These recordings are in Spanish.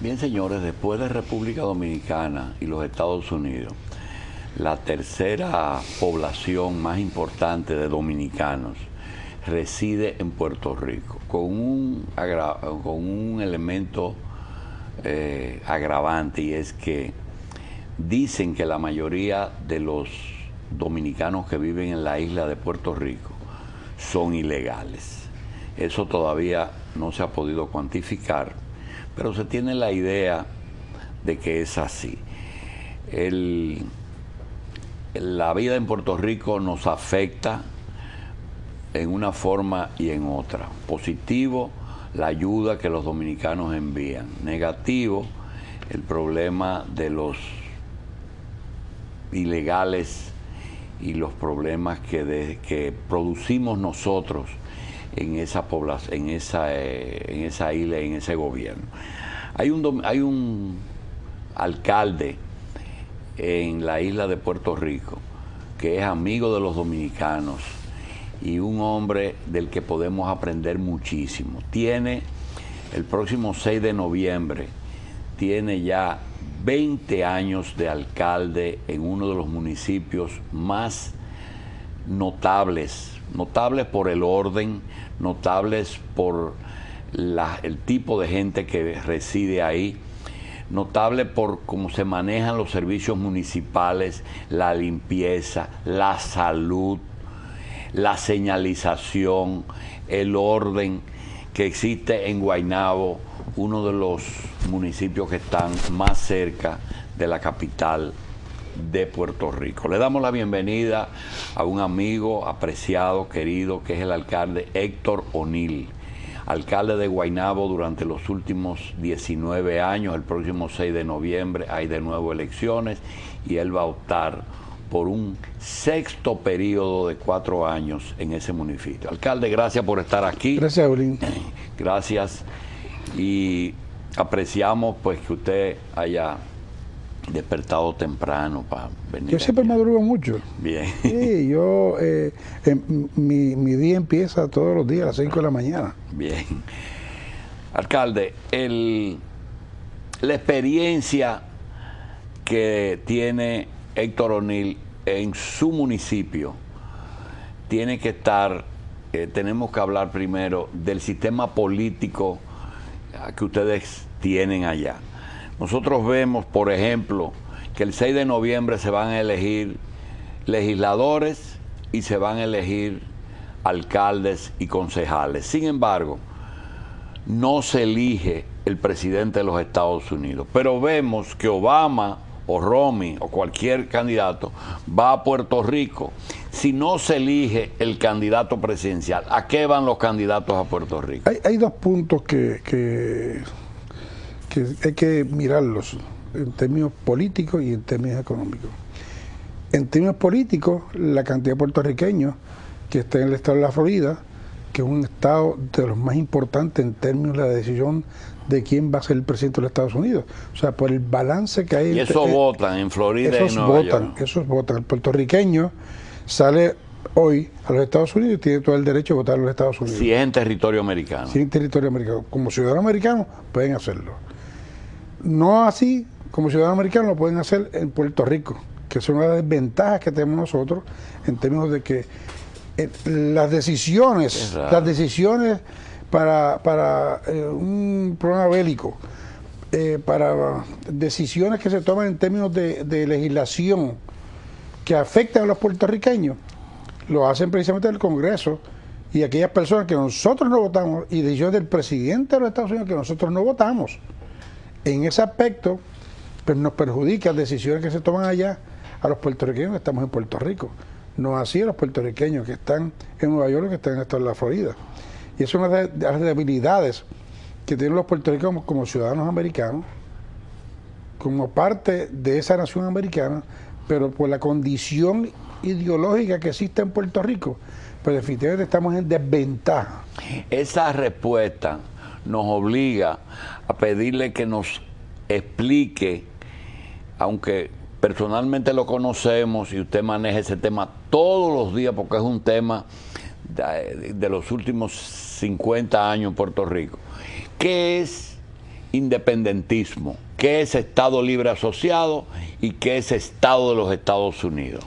Bien, señores, después de República Dominicana y los Estados Unidos, la tercera población más importante de dominicanos reside en Puerto Rico, con un elemento agravante, y es que dicen que la mayoría de los dominicanos que viven en la isla de Puerto Rico son ilegales. Eso todavía no se ha podido cuantificar, pero se tiene la idea de que es así. La vida en Puerto Rico nos afecta en una forma y en otra. Positivo, la ayuda que los dominicanos envían. Negativo, el problema de los ilegales y los problemas que producimos nosotros en esa población, en esa isla, en ese gobierno. Hay un alcalde en la isla de Puerto Rico que es amigo de los dominicanos y un hombre del que podemos aprender muchísimo. El próximo 6 de noviembre, tiene ya 20 años de alcalde en uno de los municipios más notables por el orden, notables por el tipo de gente que reside ahí, notable por cómo se manejan los servicios municipales, la limpieza, la salud, la señalización, el orden que existe en Guaynabo, uno de los municipios que están más cerca de la capital de Puerto Rico. Le damos la bienvenida a un amigo apreciado, querido, que es el alcalde Héctor O'Neill, alcalde de Guaynabo durante los últimos 19 años. El próximo 6 de noviembre hay de nuevo elecciones y él va a optar por un sexto periodo de 4 años en ese municipio. Alcalde, gracias por estar aquí. Gracias, Eulín. Gracias, y apreciamos pues que usted haya despertado temprano para venir. Yo siempre madrugo mucho. Bien. Sí, mi día empieza todos los días a las 5 de la mañana. Bien. Alcalde, la experiencia que tiene Héctor O'Neill en su municipio tiene que estar, tenemos que hablar primero del sistema político que ustedes tienen allá. Nosotros vemos, por ejemplo, que el 6 de noviembre se van a elegir legisladores y se van a elegir alcaldes y concejales. Sin embargo, no se elige el presidente de los Estados Unidos. Pero vemos que Obama o Romney o cualquier candidato va a Puerto Rico. Si no se elige el candidato presidencial, ¿a qué van los candidatos a Puerto Rico? Hay dos puntos que hay que mirarlos en términos políticos y en términos económicos. En términos políticos, la cantidad de puertorriqueños que está en el estado de la Florida, que es un estado de los más importantes en términos de la decisión de quién va a ser el presidente de los Estados Unidos. O sea, por el balance que hay. Y eso votan en Florida y en Nueva York. Esos votan. El puertorriqueño sale hoy a los Estados Unidos y tiene todo el derecho a votar en los Estados Unidos. Si es en territorio americano. Si es en territorio americano. Como ciudadanos americanos pueden hacerlo. No así, como ciudadanos americanos lo pueden hacer en Puerto Rico, que es una de las desventajas que tenemos nosotros en términos de que las decisiones para un problema bélico, para decisiones que se toman en términos de legislación que afectan a los puertorriqueños, lo hacen precisamente el Congreso y aquellas personas que nosotros no votamos, y decisiones del presidente de los Estados Unidos que nosotros no votamos. En ese aspecto, pues nos perjudican decisiones que se toman allá a los puertorriqueños que estamos en Puerto Rico. No así a los puertorriqueños que están en Nueva York o que están en el estado de la Florida. Y es una de las debilidades que tienen los puertorriqueños como ciudadanos americanos, como parte de esa nación americana, pero por la condición ideológica que existe en Puerto Rico, pues definitivamente estamos en desventaja. Esa respuesta nos obliga a pedirle que nos explique, aunque personalmente lo conocemos y usted maneja ese tema todos los días porque es un tema de los últimos 50 años en Puerto Rico. ¿Qué es independentismo? ¿Qué es Estado Libre Asociado y qué es Estado de los Estados Unidos?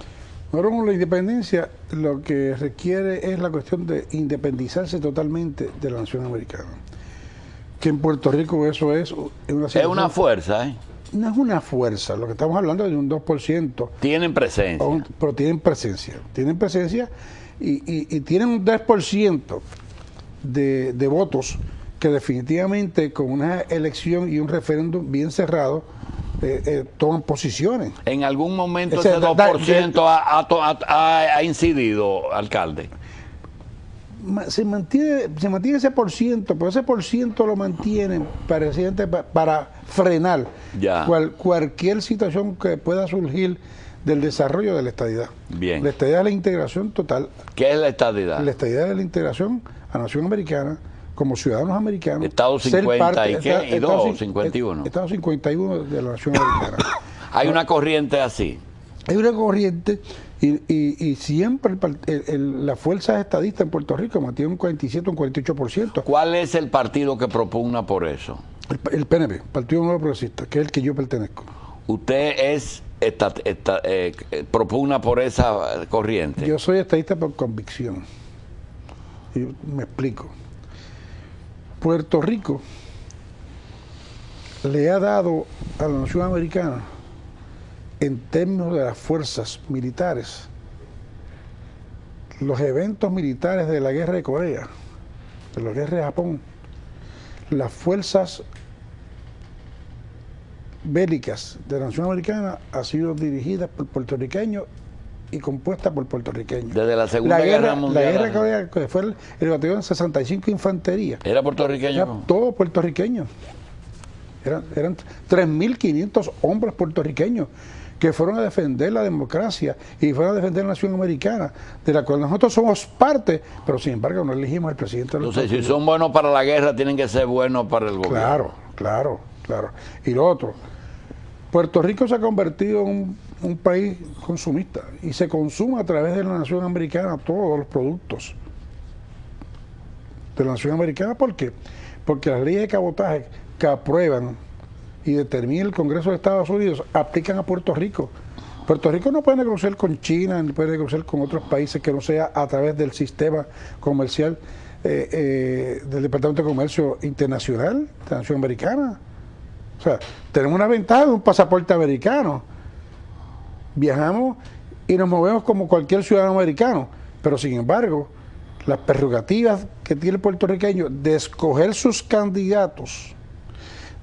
Bueno, la independencia lo que requiere es la cuestión de independizarse totalmente de la nación americana. Que en Puerto Rico eso es una Es una fuerza, ¿eh? No es una fuerza, lo que estamos hablando es de un 2%. Tienen presencia. Pero tienen presencia. Tienen presencia y tienen un 10% de votos que definitivamente con una elección y un referéndum bien cerrado toman posiciones. ¿En algún momento ese 2% ha incidido, alcalde? Se mantiene ese por ciento, pero ese por ciento lo mantienen presidente para frenar cualquier situación que pueda surgir del desarrollo de la estadidad. Bien. La estadidad es la integración total. ¿Qué es la estadidad? La estadidad es la integración a la nación americana como ciudadanos americanos. Estado 50 y qué, y 2, 51. Estado 51 de la nación americana. Hay una corriente así. Hay una corriente y siempre la fuerza estadista en Puerto Rico mantiene un 47, un 48%. ¿Cuál es el partido que propugna por eso? El PNP, Partido Nuevo Progresista, que es el que yo pertenezco. ¿Usted es propugna por esa corriente? Yo soy estadista por convicción. Y me explico. Puerto Rico le ha dado a la nación americana, en términos de las fuerzas militares, los eventos militares de la guerra de Corea, de la guerra de Japón, las fuerzas bélicas de la nación americana han sido dirigidas por puertorriqueños y compuestas por puertorriqueños. Desde la Segunda Guerra Mundial. La guerra de Corea, que fue el batallón 65 Infantería. ¿Era puertorriqueño? Era todo puertorriqueño. Eran 3.500 hombres puertorriqueños que fueron a defender la democracia y fueron a defender la nación americana, de la cual nosotros somos parte, pero sin embargo no elegimos al presidente de los Estados Unidos. Si son buenos para la guerra, tienen que ser buenos para el gobierno. Claro. Y lo otro, Puerto Rico se ha convertido en un país consumista y se consume a través de la nación americana todos los productos de la nación americana. ¿Por qué? Porque las leyes de cabotaje que aprueban y determina el Congreso de Estados Unidos aplican a Puerto Rico. Puerto Rico no puede negociar con China, ni puede negociar con otros países que no sea a través del sistema comercial del Departamento de Comercio Internacional de la nación americana. O sea, tenemos una ventaja de un pasaporte americano. Viajamos y nos movemos como cualquier ciudadano americano, pero sin embargo, las prerrogativas que tiene el puertorriqueño de escoger sus candidatos,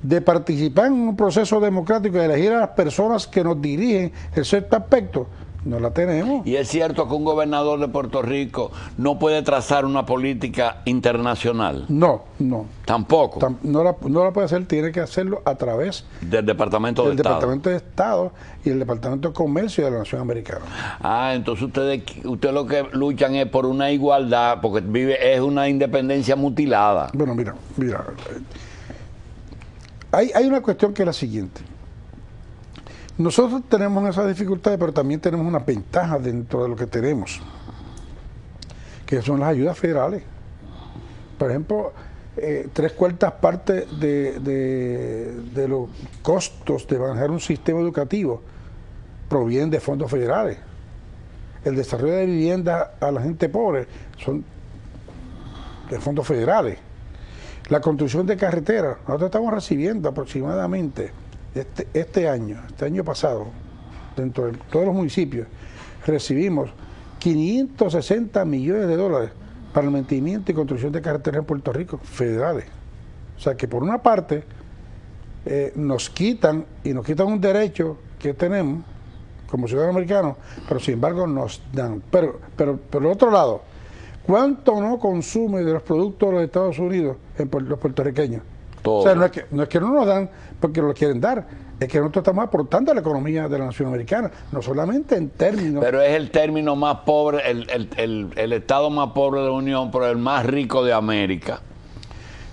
de participar en un proceso democrático, de elegir a las personas que nos dirigen en cierto aspecto, no la tenemos. Y es cierto que un gobernador de Puerto Rico no puede trazar una política internacional. No. Tampoco. No la puede hacer, tiene que hacerlo a través del Departamento de Estado. Departamento de Estado y el Departamento de Comercio de la Nación Americana. Entonces ustedes lo que luchan es por una igualdad, porque es una independencia mutilada. Bueno, mira. Hay una cuestión que es la siguiente. Nosotros tenemos esas dificultades, pero también tenemos una ventaja dentro de lo que tenemos, que son las ayudas federales. Por ejemplo, 3/4 partes de los costos de manejar un sistema educativo provienen de fondos federales. El desarrollo de viviendas a la gente pobre son de fondos federales. La construcción de carreteras, nosotros estamos recibiendo aproximadamente este año pasado, dentro de todos los municipios, recibimos 560 millones de dólares para el mantenimiento y construcción de carreteras en Puerto Rico, federales. O sea que por una parte nos quitan un derecho que tenemos como ciudadanos americanos, pero sin embargo nos dan. Pero por el otro lado, ¿cuánto no consume de los productos de los Estados Unidos los puertorriqueños? Todo. O sea, no es que no nos dan porque lo quieren dar, es que nosotros estamos aportando a la economía de la nación americana, no solamente en términos... Pero es el término más pobre, el estado más pobre de la Unión, pero el más rico de América.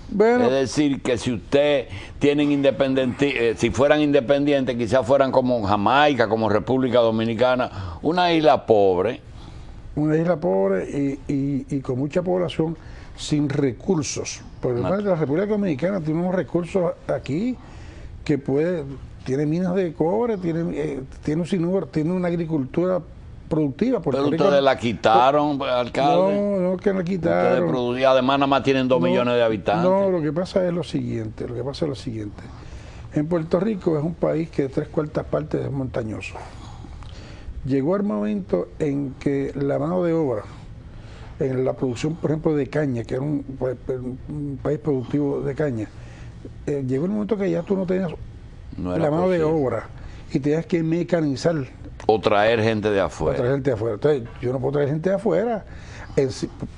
Bueno, es decir, que si usted tienen si fueran independientes, quizás fueran como Jamaica, como República Dominicana, una isla pobre. Una isla pobre y con mucha población sin recursos Por lo menos la República Dominicana tiene unos recursos aquí que tiene minas de cobre, tiene una agricultura productiva. Pero ustedes la quitaron, alcalde. No, que la quitaron. Y además nada más tienen 2 millones de habitantes. No, lo que pasa es lo siguiente, En Puerto Rico es un país que 3/4 partes es montañoso. Llegó el momento en que la mano de obra, en la producción, por ejemplo, de caña, que era un país productivo de caña, llegó el momento que ya tú no tenías la mano de obra y tenías que mecanizar. O traer gente de afuera. Entonces, yo no puedo traer gente de afuera,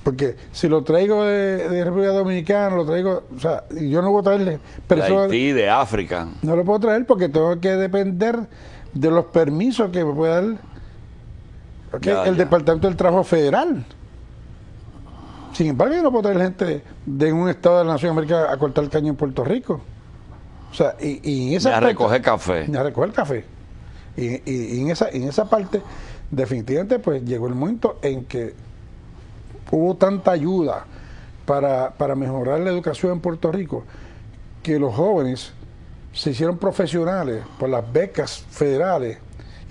porque si lo traigo de República Dominicana, o sea, yo no puedo traerle personas de Haití, de África. No lo puedo traer porque tengo que depender de los permisos que me pueda dar el Departamento del Trabajo Federal. Sin embargo, yo no puedo traer gente de un estado de la Nación Americana a cortar el caño en Puerto Rico. O sea, y en esa a recoger café. A recoger café. Y en esa parte, definitivamente, pues llegó el momento en que hubo tanta ayuda para mejorar la educación en Puerto Rico, que los jóvenes se hicieron profesionales por las becas federales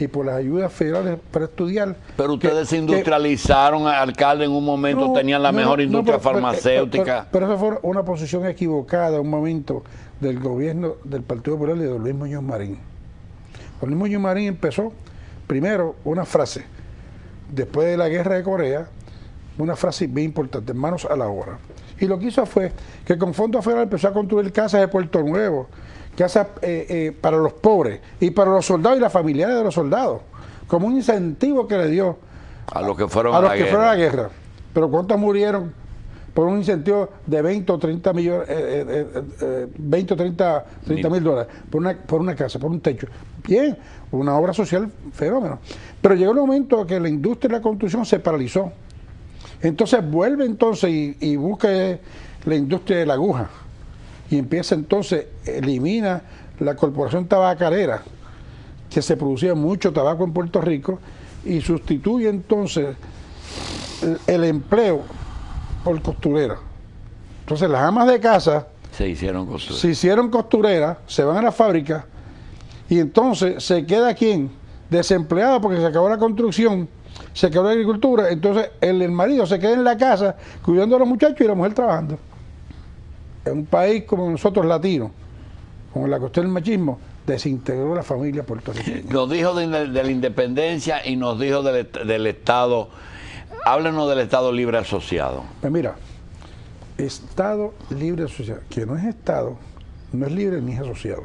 y por las ayudas federales para estudiar. Pero ustedes se industrializaron, alcalde, en un momento tenían la mejor industria farmacéutica. Pero eso fue una posición equivocada, un momento del gobierno del Partido Popular de don Luis Muñoz Marín. Don Luis Muñoz Marín empezó, primero, una frase, después de la guerra de Corea, una frase bien importante, manos a la obra. Y lo que hizo fue que con fondos federales empezó a construir casas de Puerto Nuevo, casas para los pobres y para los soldados y las familiares de los soldados, como un incentivo que le dio a los que fueron a la guerra. Pero ¿cuántos murieron por un incentivo de 20 o 30 millones, 20 o 30 mil dólares por una casa, por un techo? Bien, una obra social fenómeno. Pero llegó el momento que la industria de la construcción se paralizó. Entonces vuelve y busca la industria de la aguja. Y empieza entonces, elimina la corporación tabacalera, que se producía mucho tabaco en Puerto Rico, y sustituye entonces el empleo por costurera. Entonces las amas de casa se hicieron costureras, se van a la fábrica, y entonces se queda ¿quién? Desempleado, porque se acabó la construcción, se acabó la agricultura. Entonces el marido se queda en la casa cuidando a los muchachos y la mujer trabajando. En un país como nosotros, latinos, con la cuestión del machismo, desintegró la familia puertorriqueña. Nos dijo de la independencia y nos dijo del Estado. Háblenos del Estado Libre Asociado. Pues mira, Estado Libre Asociado, que no es Estado, no es libre ni es asociado.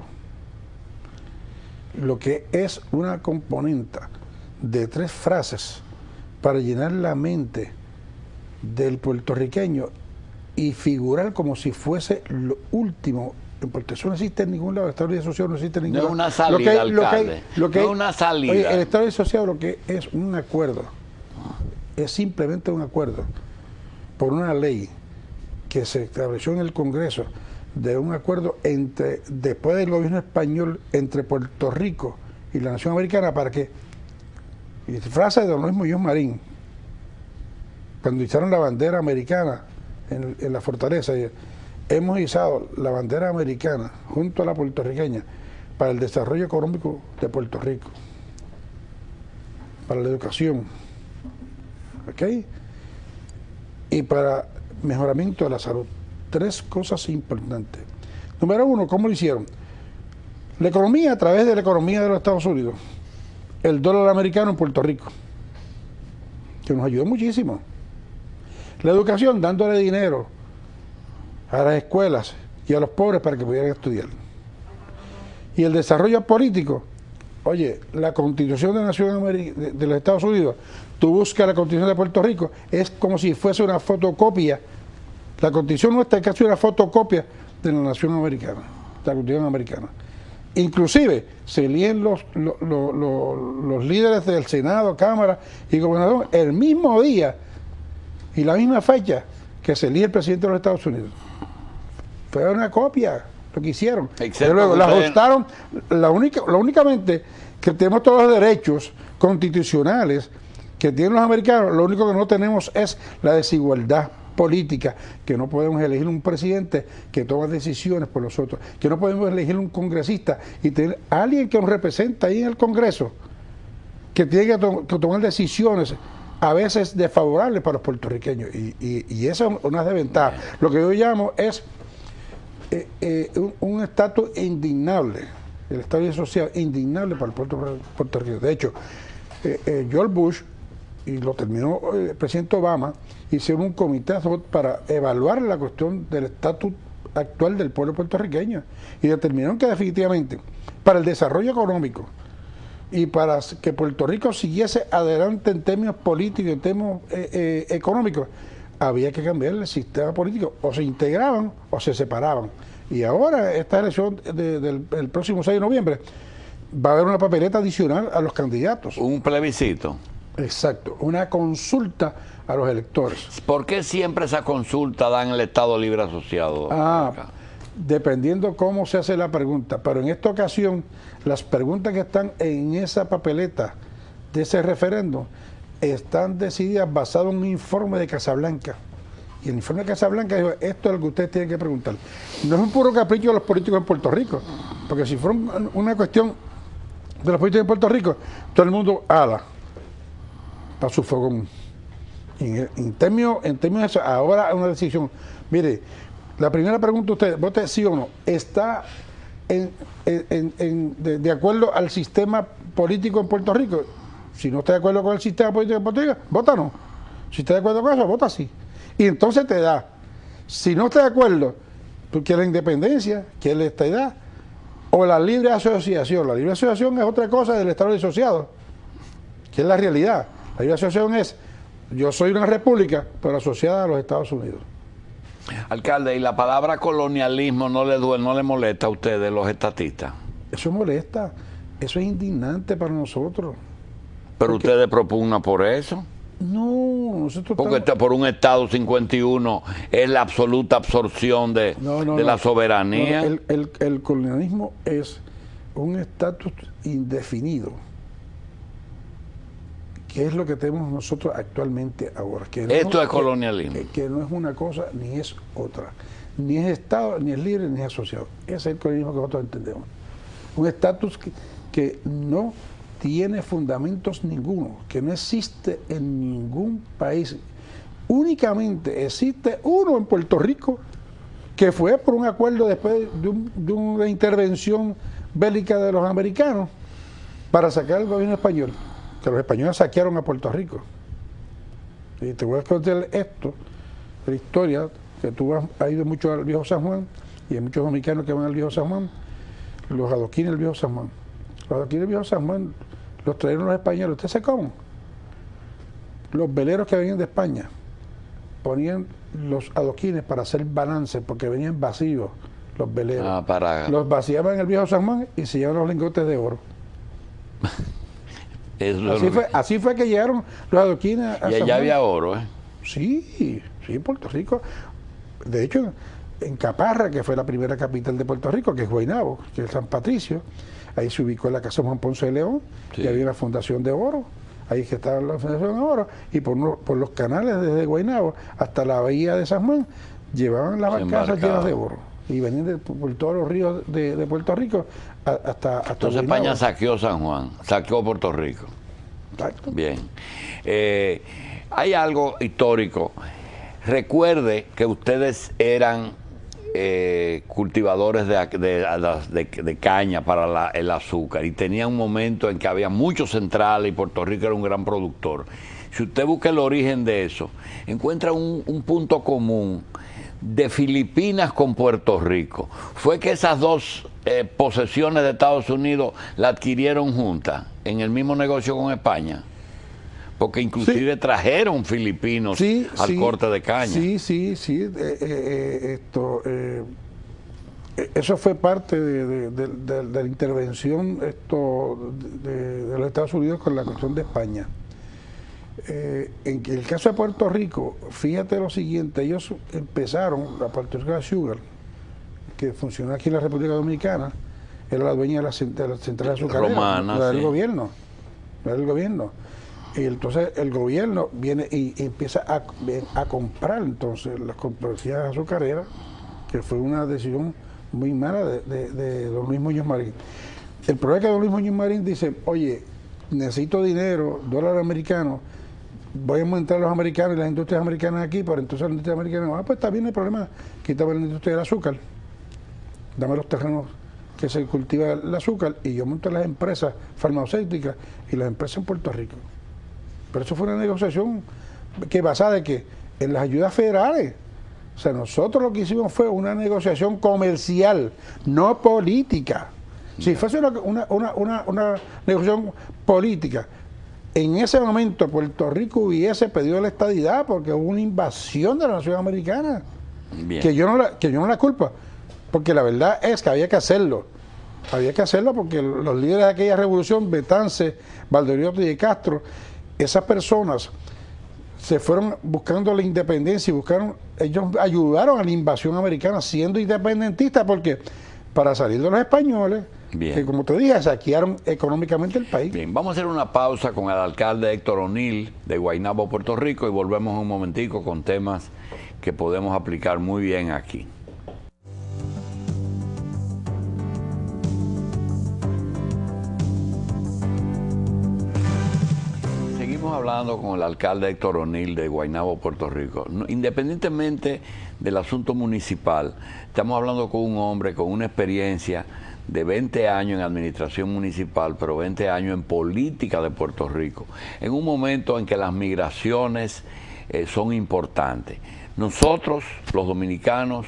Lo que es una componenta de 3 frases para llenar la mente del puertorriqueño y figurar como si fuese lo último. En Puerto Rico no existe en ningún lado, el Estado Libre Asociado no existe en ningún lado. No es una salida, alcalde. No es una salida. Oye, el Estado Libre Asociado lo que es un acuerdo, es simplemente un acuerdo por una ley que se estableció en el Congreso, de un acuerdo después del gobierno español, entre Puerto Rico y la nación americana, para que, y frase de don Luis Muñoz Marín, cuando izaron la bandera americana en la fortaleza, hemos izado la bandera americana junto a la puertorriqueña para el desarrollo económico de Puerto Rico, para la educación, ¿ok? Y para mejoramiento de la salud. 3 cosas importantes. Número 1, ¿cómo lo hicieron? La economía, a través de la economía de los Estados Unidos, el dólar americano en Puerto Rico, que nos ayudó muchísimo. La educación, dándole dinero a las escuelas y a los pobres para que pudieran estudiar. Y el desarrollo político, oye, la Constitución de la Nación de los Estados Unidos, tú buscas la Constitución de Puerto Rico, es como si fuese una fotocopia. La Constitución nuestra es casi una fotocopia de la Nación Americana, de la Constitución americana. Inclusive se eligen los líderes del Senado, Cámara y Gobernador el mismo día y la misma fecha que se elige el presidente de los Estados Unidos. Fue una copia lo que hicieron. Pero luego la ajustaron, únicamente que tenemos todos los derechos constitucionales que tienen los americanos, lo único que no tenemos es la desigualdad. políticas, que no podemos elegir un presidente que toma decisiones por nosotros, que no podemos elegir un congresista y tener a alguien que nos representa ahí en el Congreso, que tiene que tomar decisiones a veces desfavorables para los puertorriqueños, y eso es una desventaja. Lo que yo llamo es un estatus indignable, el estatus social indignable para el puerto puertorriqueño. De hecho, George Bush, y lo terminó el presidente Obama, hicieron un comité para evaluar la cuestión del estatus actual del pueblo puertorriqueño, y determinaron que definitivamente para el desarrollo económico y para que Puerto Rico siguiese adelante en términos políticos, en términos económicos, había que cambiar el sistema político, o se integraban o se separaban. Y ahora, esta elección del próximo 6 de noviembre, va a haber una papeleta adicional a los candidatos. Un plebiscito. Exacto, una consulta a los electores. ¿Por qué siempre esa consulta dan el Estado Libre Asociado? Dependiendo cómo se hace la pregunta, pero en esta ocasión las preguntas que están en esa papeleta de ese referéndum están decididas basadas en un informe de Casablanca, y el informe de Casablanca dijo: esto es lo que ustedes tienen que preguntar. No es un puro capricho de los políticos en Puerto Rico, porque si fuera una cuestión de los políticos en Puerto Rico, todo el mundo ala para su fogón. En términos de eso, ahora es una decisión. Mire, la primera pregunta, usted vote sí o no, ¿está de acuerdo al sistema político en Puerto Rico? Si no está de acuerdo con el sistema político en Puerto Rico, vota no. Si está de acuerdo con eso, vota sí. Y entonces te da, si no está de acuerdo, tú quieres la independencia, quieres la estadidad, o la libre asociación. La libre asociación es otra cosa del Estado asociado, que es la realidad. La libre asociación es: yo soy una república, pero asociada a los Estados Unidos. Alcalde, ¿y la palabra colonialismo no le duele, no le molesta a ustedes, los estatistas? Eso molesta, eso es indignante para nosotros. ¿Pero ustedes propugnan por eso? No, nosotros porque por un Estado 51 es la absoluta absorción de la soberanía. El colonialismo es un estatus indefinido, que es lo que tenemos nosotros actualmente ahora. Que esto es colonialismo. Que no es una cosa ni es otra. Ni es Estado, ni es libre, ni es asociado. Ese es el colonialismo que nosotros entendemos. Un estatus que no tiene fundamentos ninguno, que no existe en ningún país. Únicamente existe uno en Puerto Rico, que fue por un acuerdo después de una intervención bélica de los americanos para sacar al gobierno español, que los españoles saquearon a Puerto Rico. Y te voy a contar esto, la historia, que tú has ido mucho al Viejo San Juan, y hay muchos dominicanos que van al Viejo San Juan, los adoquines del Viejo San Juan. Los adoquines del Viejo San Juan los trajeron los españoles. ¿Ustedes saben cómo? Los veleros que venían de España ponían los adoquines para hacer balance, porque venían vacíos los veleros. Los vaciaban en el Viejo San Juan y se llevaban los lingotes de oro. Así fue que llegaron los adoquines a y allá había oro, ¿eh? Sí, Puerto Rico. De hecho, en Caparra, que fue la primera capital de Puerto Rico, que es Guaynabo, que es San Patricio, ahí se ubicó la casa Juan Ponce de León, y había una fundación de oro, ahí es que estaba la fundación de oro, y por los canales desde Guaynabo hasta la bahía de San Juan, llevaban las barcazas llenas de oro, y venían por todos los ríos de Puerto Rico hasta Entonces Guaynabo. España saqueó San Juan, saqueó Puerto Rico. Exacto. Bien. Hay algo histórico. Recuerde que ustedes eran cultivadores de caña para el azúcar, y tenía un momento en que había muchos centrales y Puerto Rico era un gran productor. Si usted busca el origen de eso, encuentra un punto común de Filipinas con Puerto Rico. Fue que esas dos posesiones de Estados Unidos la adquirieron juntas en el mismo negocio con España, porque inclusive trajeron filipinos al corte de caña. Eso fue parte de la intervención de los Estados Unidos con la cuestión de España. En el caso de Puerto Rico, fíjate lo siguiente: ellos empezaron, la Puerto Rico Sugar, que funcionó aquí en la República Dominicana, era la dueña de la central azucarera, romana, la del gobierno. Y entonces el gobierno viene y empieza a comprar entonces las compañías azucareras, que fue una decisión muy mala de don Luis Muñoz Marín. El problema es que don Luis Muñoz Marín dice, oye, necesito dinero, dólar americano, voy a aumentar los americanos y las industrias americanas aquí, pero entonces las industrias americanas, pues está bien el problema, quítame la industria del azúcar, dame los terrenos que se cultiva el azúcar y yo monto las empresas farmacéuticas y las empresas en Puerto Rico. Pero eso fue una negociación que basada en que en las ayudas federales. O sea, nosotros lo que hicimos fue una negociación comercial, no política. Si fuese una negociación política, en ese momento Puerto Rico hubiese pedido la estadidad porque hubo una invasión de la nación americana. Bien. Que yo no la culpo, porque la verdad es que había que hacerlo. Había que hacerlo porque los líderes de aquella revolución, Betance, Valdoriotti y de Castro, esas personas se fueron buscando la independencia y ellos ayudaron a la invasión americana siendo independentistas porque para salir de los españoles, bien, que como te dije, saquearon económicamente el país. Bien, vamos a hacer una pausa con el alcalde Héctor O'Neill de Guaynabo, Puerto Rico, y volvemos un momentico con temas que podemos aplicar muy bien aquí. Seguimos hablando con el alcalde Héctor O'Neill de Guaynabo, Puerto Rico. Independientemente del asunto municipal, estamos hablando con un hombre con una experiencia de 20 años en administración municipal, pero 20 años en política de Puerto Rico, en un momento en que las migraciones son importantes. Nosotros, los dominicanos,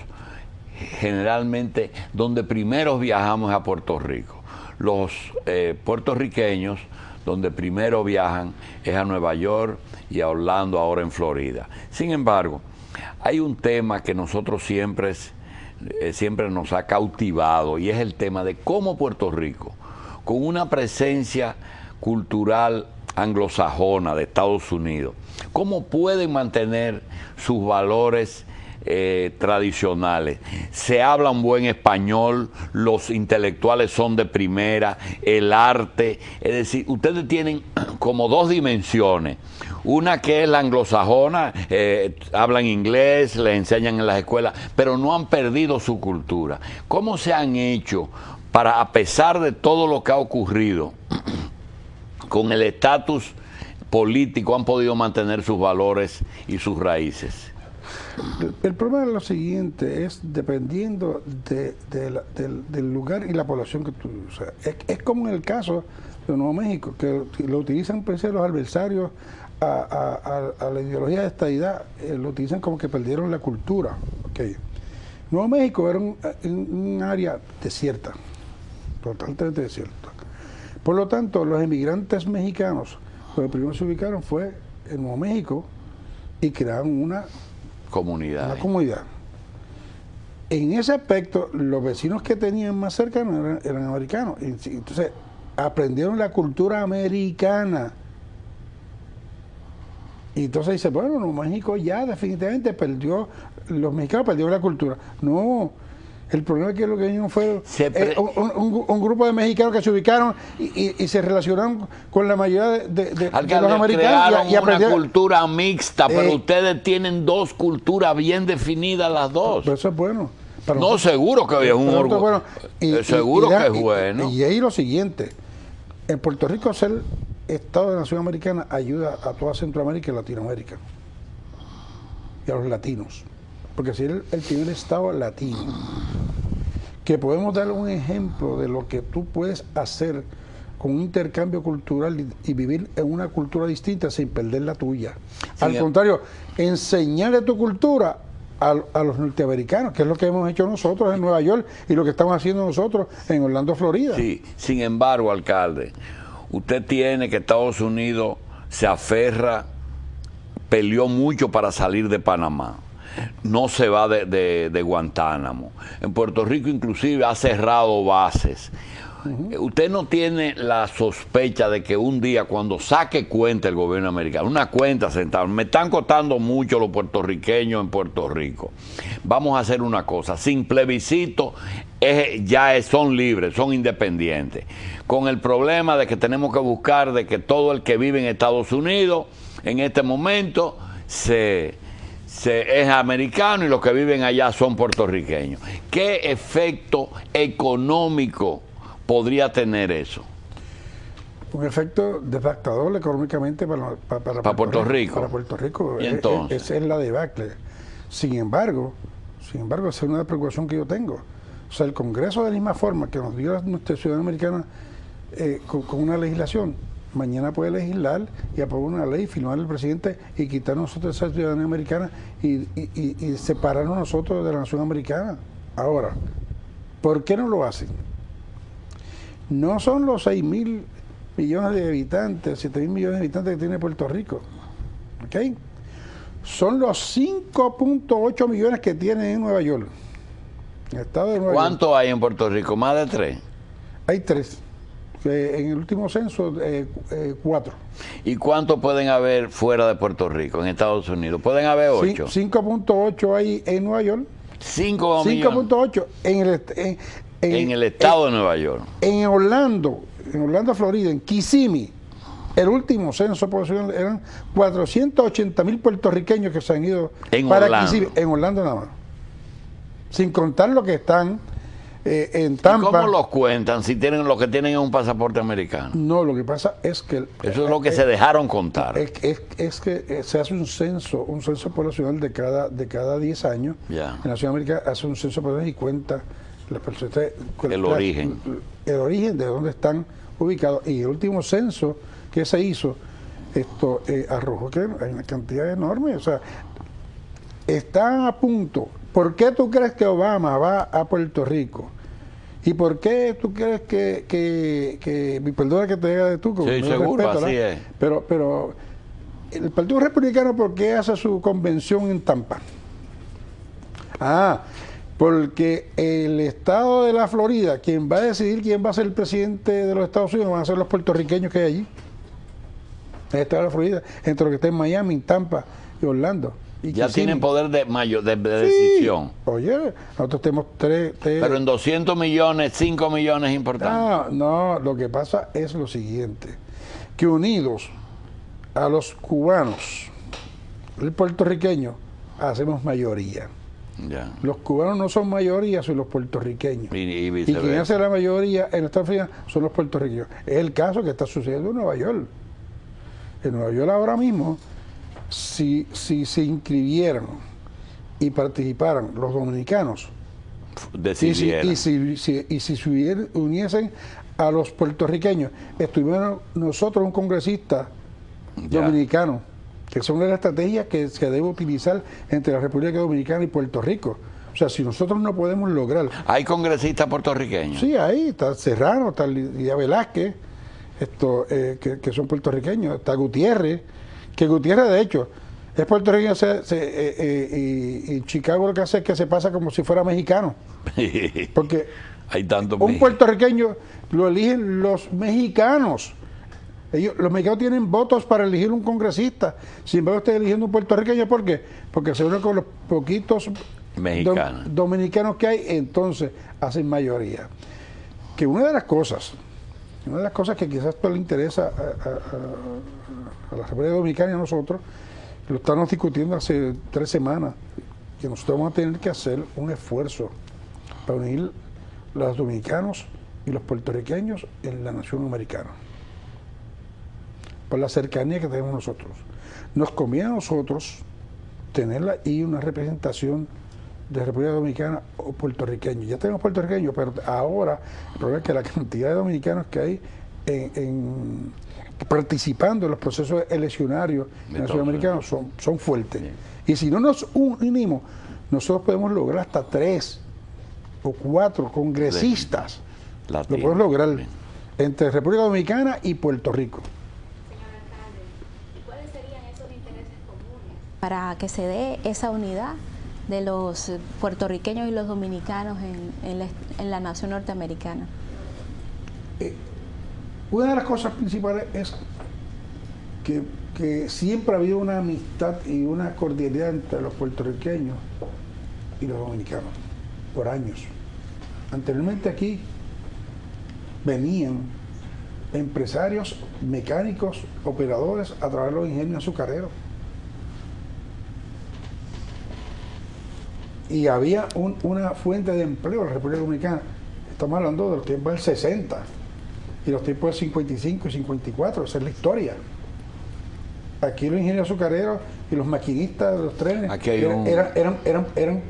generalmente donde primero viajamos es a Puerto Rico. Los puertorriqueños, donde primero viajan es a Nueva York y a Orlando, ahora en Florida. Sin embargo, hay un tema que nosotros siempre nos ha cautivado, y es el tema de cómo Puerto Rico, con una presencia cultural anglosajona de Estados Unidos, cómo pueden mantener sus valores tradicionales. Se habla un buen español, los intelectuales son de primera, el arte, es decir, ustedes tienen como dos dimensiones. Una que es la anglosajona, hablan inglés, les enseñan en las escuelas, pero no han perdido su cultura. ¿Cómo se han hecho para, a pesar de todo lo que ha ocurrido, con el estatus político, han podido mantener sus valores y sus raíces? El problema es lo siguiente, es dependiendo del lugar y la población que tú... O sea, es como en el caso de Nuevo México, que lo utilizan pues, los adversarios a la ideología de estadidad, lo utilizan como que perdieron la cultura. Okay. Nuevo México era un área desierta, totalmente desierta. Por lo tanto, los emigrantes mexicanos, los primeros se ubicaron fue en Nuevo México y crearon una comunidad. En ese aspecto, los vecinos que tenían más cercanos eran americanos. Entonces, aprendieron la cultura americana. Y entonces dice, bueno, Nuevo México ya definitivamente perdió, los mexicanos perdieron la cultura. No, el problema es que lo que vino fue un grupo de mexicanos que se ubicaron y se relacionaron con la mayoría de los americanos y aprendieron una cultura mixta, pero ustedes tienen dos culturas bien definidas las dos. Pero eso es bueno. No, nosotros, seguro que es un orgullo. Bueno, seguro que es bueno. Y ahí lo siguiente, en Puerto Rico ser Estado de Nación Americana ayuda a toda Centroamérica y Latinoamérica y a los latinos, porque si es el primer Estado latino, que podemos dar un ejemplo de lo que tú puedes hacer con un intercambio cultural y vivir en una cultura distinta sin perder la tuya. Sí, al contrario, enseñarle tu cultura a los norteamericanos, que es lo que hemos hecho nosotros en Nueva York y lo que estamos haciendo nosotros en Orlando, Florida. Sí, sin embargo, alcalde, usted tiene que Estados Unidos se aferra, peleó mucho para salir de Panamá. No se va de Guantánamo. En Puerto Rico inclusive ha cerrado bases. Usted no tiene la sospecha de que un día, cuando saque cuenta el gobierno americano, una cuenta central, me están costando mucho los puertorriqueños en Puerto Rico, vamos a hacer una cosa, sin plebiscito, son libres, son independientes, con el problema de que tenemos que buscar de que todo el que vive en Estados Unidos, en este momento, es americano y los que viven allá son puertorriqueños. ¿Qué efecto económico podría tener eso? Un efecto devastador económicamente para Puerto Rico. Para Puerto Rico. ¿Y entonces? Esa es la debacle. Sin embargo, esa es una preocupación que yo tengo. O sea, el Congreso, de la misma forma que nos dio a nuestra ciudadanía americana con una legislación, mañana puede legislar y aprobar una ley, firmar el presidente y quitarnos nosotros esa ciudadanía americana y separarnos nosotros de la nación americana. Ahora, ¿por qué no lo hacen? No son los 6.000 millones de habitantes, 7.000 millones de habitantes que tiene Puerto Rico. ¿Ok? Son los 5.8 millones que tienen en Nueva York. En el estado de Nueva York. ¿Cuánto hay en Puerto Rico? ¿Más de 3? Hay 3. En el último censo, 4. ¿Y cuántos pueden haber fuera de Puerto Rico, en Estados Unidos? ¿Pueden haber 8? 5.8 hay en Nueva York. 5.8 en el estado de Nueva York. En Orlando, Florida, en Kissimmee, el último censo poblacional eran 480.000 puertorriqueños que se han ido para Kissimmee, en Orlando nada más. Sin contar lo que están en Tampa. ¿Y cómo los cuentan si lo que tienen es un pasaporte americano? No, lo que pasa es que... Eso es lo que se dejaron contar. Es que se hace un censo poblacional de cada 10 años. Ya. En la Ciudad Americana hace un censo poblacional y cuenta las personas, el origen de dónde están ubicados. Y el último censo que se hizo, arrojó que hay una cantidad enorme. O sea, están a punto. ¿Por qué tú crees que Obama va a Puerto Rico? ¿Y por qué tú crees que perdona que te diga de tú? Sí, seguro, respeto, así es. Pero el Partido Republicano, ¿por qué hace su convención en Tampa? Porque el estado de la Florida, quien va a decidir quién va a ser el presidente de los Estados Unidos, van a ser los puertorriqueños que hay allí. El estado de la Florida, entre los que está en Miami, en Tampa y Orlando. Ya tienen poder de decisión. Oye, nosotros tenemos 3... Pero en 200 millones, 5 millones es importante. No, lo que pasa es lo siguiente, que unidos a los cubanos, el puertorriqueño, hacemos mayoría. Ya. Los cubanos no son mayoría, son los puertorriqueños. Y quien hace la mayoría en Estados Unidos son los puertorriqueños. Es el caso que está sucediendo en Nueva York. En Nueva York ahora mismo, si se inscribieran y participaran los dominicanos y si se uniesen a los puertorriqueños, estuvieron nosotros un congresista dominicano, que son las estrategias que se debe utilizar entre la República Dominicana y Puerto Rico. O sea, si nosotros no podemos lograr... ¿Hay congresistas puertorriqueños? Sí, ahí está Serrano, está Lidia Velázquez, que son puertorriqueños, está Gutiérrez, que Gutiérrez de hecho es puertorriqueño y Chicago lo que hace es que se pasa como si fuera mexicano, porque hay tanto puertorriqueño lo eligen los mexicanos. Los mexicanos tienen votos para elegir un congresista, sin embargo está eligiendo un puertorriqueño. ¿Por qué? Porque se une con los poquitos dominicanos que hay, entonces hacen mayoría. Que una de las cosas que quizás esto le interesa a la República Dominicana y a nosotros, lo estamos discutiendo hace 3 semanas, que nosotros vamos a tener que hacer un esfuerzo para unir los dominicanos y los puertorriqueños en la nación americana, por la cercanía que tenemos nosotros. Nos conviene a nosotros tenerla y una representación de República Dominicana o puertorriqueños. Ya tenemos puertorriqueños, pero ahora el problema es que la cantidad de dominicanos que hay participando en los procesos eleccionarios nacionamericanos son fuertes. Bien. Y si no nos unimos, nosotros podemos lograr hasta 3 o 4 congresistas. Lo podemos lograr entre República Dominicana y Puerto Rico. Señor alcalde, ¿y cuáles serían esos intereses comunes para que se dé esa unidad de los puertorriqueños y los dominicanos en la nación norteamericana? Una de las cosas principales es que siempre ha habido una amistad y una cordialidad entre los puertorriqueños y los dominicanos, por años. Anteriormente aquí venían empresarios, mecánicos, operadores a través de los ingenios azucareros. Y había una fuente de empleo en la República Dominicana. Estamos hablando de los tiempos del 60 y los tiempos del 55 y 54, esa es la historia. Aquí los ingenieros azucareros y los maquinistas de los trenes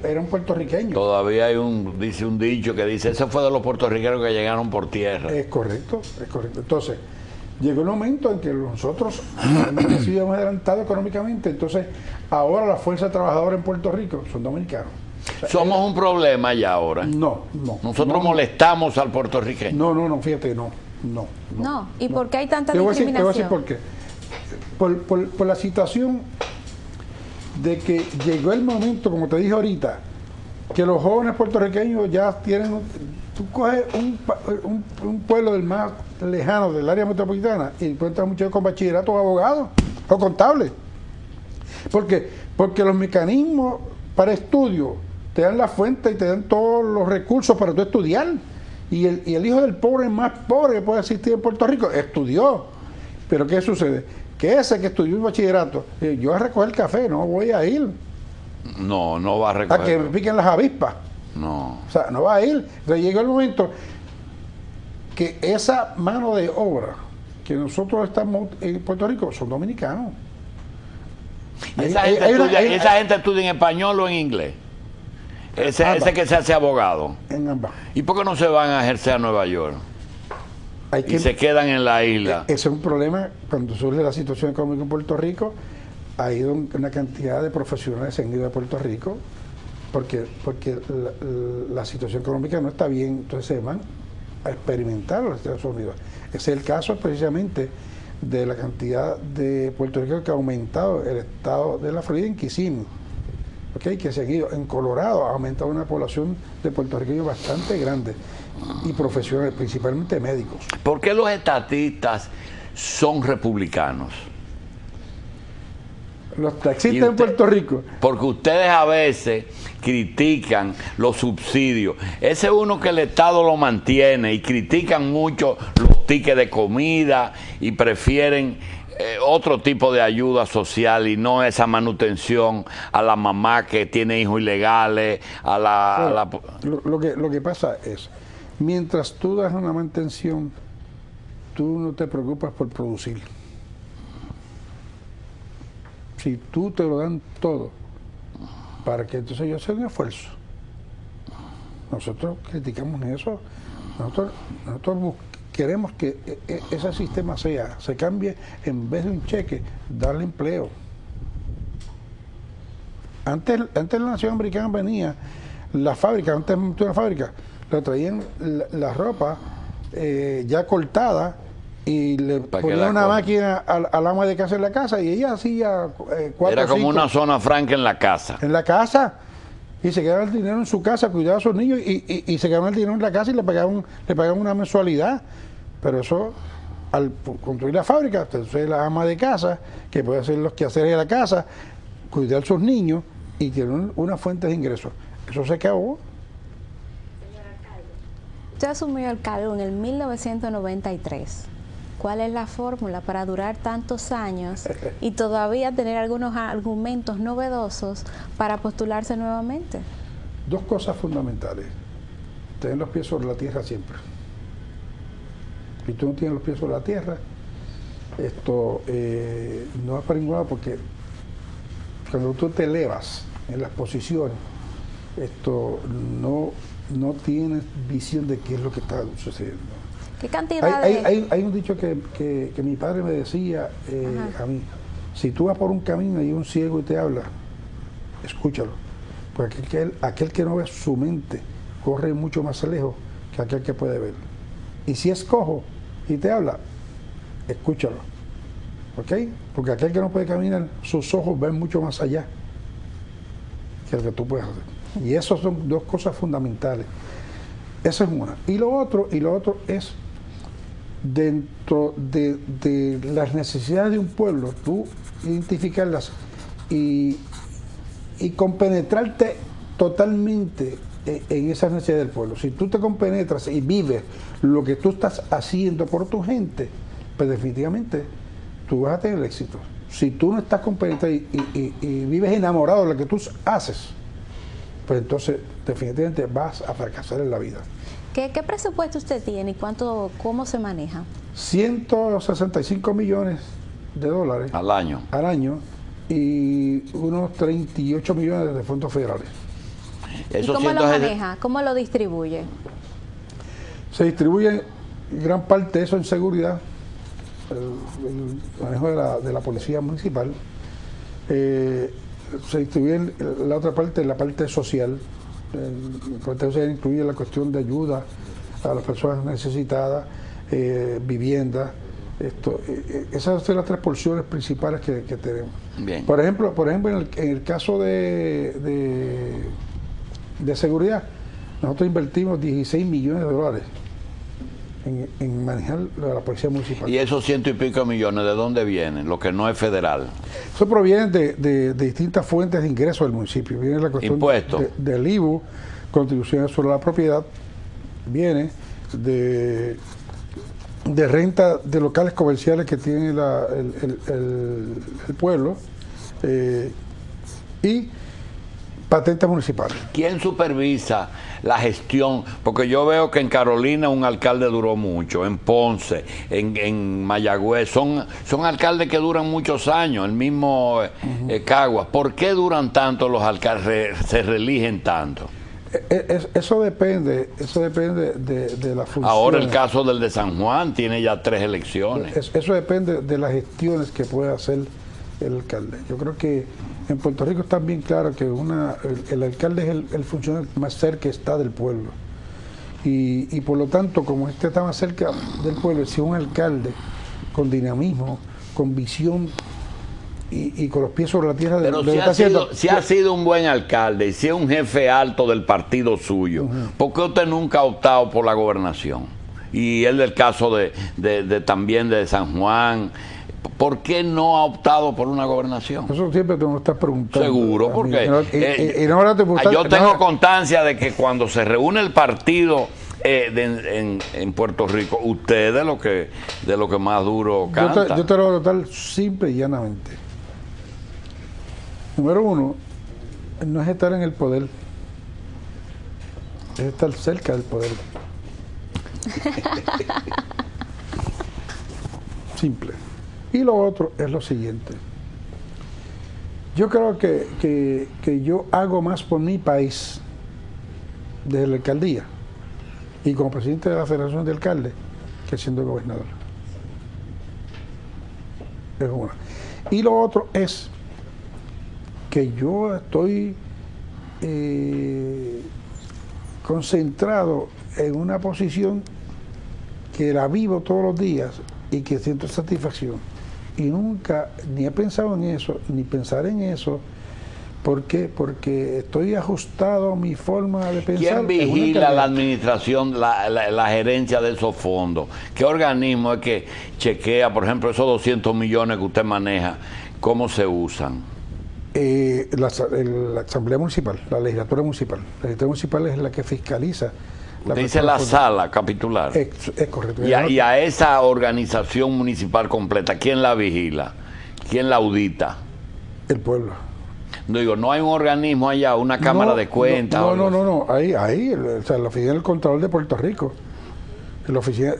eran puertorriqueños. Todavía hay dice un dicho que dice, ese fue de los puertorriqueños que llegaron por tierra. Es correcto, es correcto. Entonces, llegó el momento en que nosotros hemos sido más adelantados económicamente, entonces ahora la fuerza trabajadora en Puerto Rico son dominicanos. O sea, ¿Somos un problema ya ahora? No. Nosotros molestamos al puertorriqueño. No, fíjate, no. No, ¿y por qué hay tanta te voy a discriminación? decir por qué. Por la situación de que llegó el momento, como te dije ahorita, que los jóvenes puertorriqueños ya tienen... Tú coges un pueblo del más lejano del área metropolitana y encuentras muchos con bachillerato o abogados o contables. ¿Por qué? Porque los mecanismos para estudio te dan la fuente y te dan todos los recursos para tú estudiar. Y el hijo del pobre más pobre que puede existir en Puerto Rico estudió. Pero ¿qué sucede? Que ese que estudió un bachillerato, yo a recoger café, no voy a ir. No va a recoger. A que me piquen las avispas. No. O sea, no va a ir. Entonces llegó el momento que esa mano de obra que nosotros estamos en Puerto Rico son dominicanos. ¿Esa gente estudia en español o en inglés? Ese que se hace abogado. En ambas. ¿Y por qué no se van a ejercer a Nueva York? Y se quedan en la isla. Ese es un problema. Cuando surge la situación económica en Puerto Rico, ha ido una cantidad de profesionales en ido a Puerto Rico porque la situación económica no está bien, entonces se van a experimentar en los Estados Unidos. Ese es el caso precisamente de la cantidad de puertorriqueños que ha aumentado el estado de la Florida en Kissimmee, ¿okay? Que se han ido. En Colorado ha aumentado una población de puertorriqueños bastante grande y profesionales, principalmente médicos. ¿Por qué los estatistas son republicanos? Los taxistas en Puerto Rico. Porque ustedes a veces critican los subsidios. Ese es uno que el Estado lo mantiene y critican mucho los tickets de comida y prefieren otro tipo de ayuda social y no esa manutención a la mamá que tiene hijos ilegales, Lo que pasa es, mientras tú das una mantención, tú no te preocupas por producir. Si tú te lo dan todo, para que entonces yo haga un esfuerzo. Nosotros criticamos eso. Nosotros queremos que ese sistema se cambie, en vez de un cheque, darle empleo. Antes la nación americana venía, la fábrica, antes de una fábrica, le traían la ropa ya cortada y le ponían una máquina al ama de casa en la casa y ella hacía 4 Era como 5, una zona franca en la casa. En la casa. Y se quedaba el dinero en su casa, cuidaba a sus niños y se quedaba el dinero en la casa y le pagaban una mensualidad. Pero eso, al construir la fábrica, entonces la ama de casa, que puede hacer los quehaceres de la casa, cuidar a sus niños y tiene una fuente de ingresos. Eso se acabó. Usted asumió el cargo en el 1993. ¿Cuál es la fórmula para durar tantos años y todavía tener algunos argumentos novedosos para postularse nuevamente? 2 cosas fundamentales. Tener los pies sobre la tierra siempre. Si tú no tienes los pies sobre la tierra, esto no va para ningún lado, porque cuando tú te elevas en las posiciones, esto no tienes visión de qué es lo que está sucediendo. ¿Qué cantidad de...? Hay un dicho que mi padre me decía a mí: si tú vas por un camino y un ciego y te habla, escúchalo, porque aquel que no ve, su mente corre mucho más lejos que aquel que puede ver. Y si es cojo y te habla, escúchalo, ¿ok? Porque aquel que no puede caminar, sus ojos ven mucho más allá que el que tú puedes hacer. Y esas son 2 cosas fundamentales. Esa es una. Y lo otro es dentro de las necesidades de un pueblo, tú identificarlas y compenetrarte totalmente en esas necesidades del pueblo. Si tú te compenetras y vives lo que tú estás haciendo por tu gente, pues definitivamente tú vas a tener éxito. Si tú no estás compenetrado y vives enamorado de lo que tú haces, pues entonces definitivamente vas a fracasar en la vida. ¿Qué presupuesto usted tiene y cómo se maneja? 165 millones de dólares al año y unos 38 millones de fondos federales. ¿Y cómo lo maneja? ¿Cómo lo distribuye? Se distribuye gran parte de eso en seguridad, el manejo de la policía municipal. Se distribuye la otra parte, la parte social. La parte social incluye la cuestión de ayuda a las personas necesitadas, vivienda. Esas son las tres porciones principales que tenemos. Bien. Por ejemplo en el caso de seguridad, nosotros invertimos 16 millones de dólares en manejar la policía municipal. ¿Y esos 100 y pico millones de dónde vienen? Lo que no es federal. Eso proviene de distintas fuentes de ingresos del municipio. Viene la cuestión del IVU, contribuciones sobre la propiedad, viene de renta de locales comerciales que tiene el pueblo y patentes municipales. ¿Quién supervisa la gestión? Porque yo veo que en Carolina un alcalde duró mucho, en Ponce, en Mayagüez, son alcaldes que duran muchos años, el mismo Caguas. ¿Por qué duran tanto los alcaldes, se reeligen tanto? Eso depende de la función. Ahora el caso del de San Juan tiene ya 3 elecciones. Eso depende de las gestiones que puede hacer el alcalde. Yo creo que en Puerto Rico está bien claro que el alcalde es el funcionario más cerca está del pueblo. Y por lo tanto, como este está más cerca del pueblo, si un alcalde con dinamismo, con visión y con los pies sobre la tierra de lo que está haciendo. Si ha sido un buen alcalde y si es un jefe alto del partido suyo, ¿por qué usted nunca ha optado por la gobernación? Y el del caso también de San Juan, ¿por qué no ha optado por una gobernación? Eso siempre te lo estás preguntando. Seguro, porque yo tengo constancia de que cuando se reúne el partido en Puerto Rico, usted de lo que más duro canta. Yo te lo voy a tratar simple y llanamente. Número 1, no es estar en el poder, es estar cerca del poder. Simple. Y lo otro es lo siguiente. Yo creo que yo hago más por mi país desde la alcaldía y como presidente de la Federación de Alcaldes que siendo gobernador. Es una. Y lo otro es que yo estoy concentrado en una posición que la vivo todos los días y que siento satisfacción. Y nunca ni he pensado en eso, ni pensar en eso. ¿Por qué? Porque estoy ajustado a mi forma de pensar. ¿Quién vigila la administración, la gerencia de esos fondos? ¿Qué organismo es que chequea, por ejemplo, esos 200 millones que usted maneja, cómo se usan? La Asamblea Municipal, la Legislatura Municipal. La Legislatura Municipal es la que fiscaliza. Dice la sala capitular. Es correcto. Y a esa organización municipal completa, ¿quién la vigila? ¿Quién la audita? El pueblo. No digo, no hay un organismo allá, una cámara de cuentas. No. Ahí, o sea, la oficina del Contralor de Puerto Rico. La oficina,